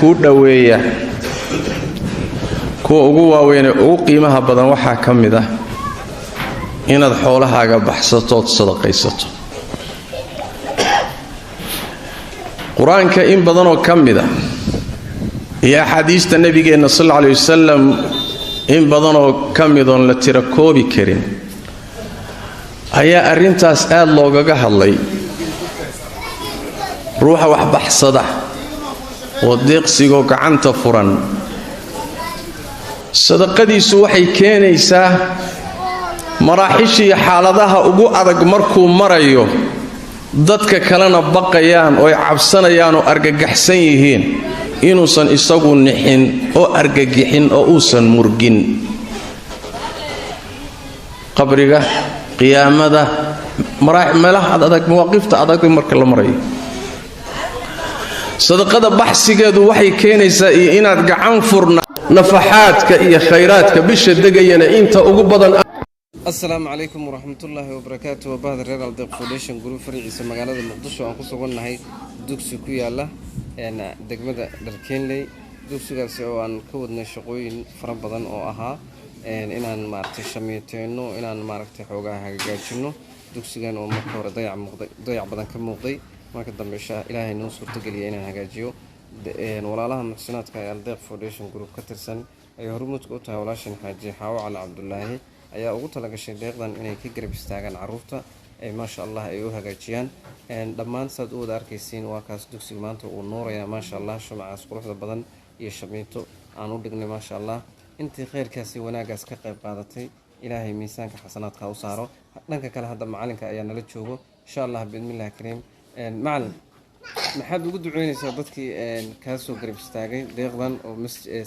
ku dhaweeya kuwa ugu waaweyn ugu qiimaha badan waxa kamid ah inaad xoolahaaga baxsato oo sadaqaysato quraanka in badan oo kamid ah iyo xadiista nabigeena sallallahu alayhi wasallam in badan oo kamid oo la tira koobi karin ayaa arintaas aad loogaga hadlay ruuxa wax baxsada oo deeqsigo gacanta furan sadaqadiisu waxay keenaysaa maraaxishii xaaladaha ugu adag markuu marayo dadka kalena baqayaan oo cabsanayaan oo argagaxsan yihiin inuusan isagu nixin oo argagixin oo uusan murgin qabriga qiyaamada meelaha adag mawaaqifta adag marka la marayo sadaqada baxsigeedu waxay keenaysaa inaad gacan furna nafaxaadka iyo khayraadka bisha degayana inta ugu badan. Assalaamu calaykum waraxmatullaahi wabarakaatuh. Bahda reer Aldeeq Foundation Group fariiciisa magaalada Muqdisho aan ku sugannahay dugsi ku yaala degmada Dharkeenley. Dugsigaasi oo aan ka wadnay shaqooyin fara badan oo ahaa inaan maartay shamiiteeno inaan maartay xoogaa hagaajino dugsigan oo marka hore dayac badan ka muuqday marka dambe Ilaahay noo suurtageliyay inaan hagaajiyo walaalaha muxsinaadka ee Aldeeq Foundation Group ka tirsan ay hormuudka u tahay walaashan Xaaji Xaawo Cali Cabdullaahi ayaa ugu talagashay deeqdan inay ka garab istaagaan caruurta ay ma sha Allah ay u hagaajiyaan dhammaan saad u wada arkaysiin waa kaas dugsiga maanta uu nooraya ma sha Allah shumacaas quruxda badan iyo shamiito aan u dhignay ma sha Allah intii khayrkaasi wanaagaas ka qayb qaadatay Ilaahay miisaanka xasanaadka u saaro dhanka kale hadda macalinka ayaa nala joogo insha Allah bismillaah kariim macallin maxaad ugu duceynaysaa dadkii ka soo garab istaagay deeqdan oo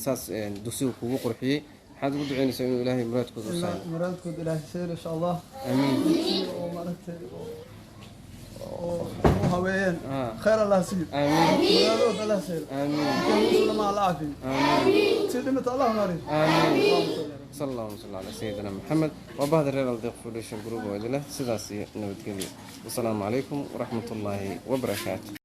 saas dugsiga kugu qurxiyay maxaad ugu duceynaysaa inuu Ilaahay muraadkooda u saaro muraadkooda Ilaahay sayr insha Allah amiin oo maartay oo haween khayr Allah siib amiin muraadkooda Allah sayr amiin كل ما الله عافية amiin سيدنا الله ناري amiin صلى الله على سيدنا محمد وبهذا الريال الديق فوديشن جروب وإذله سداسي نبتكلم والسلام عليكم ورحمة الله وبركاته.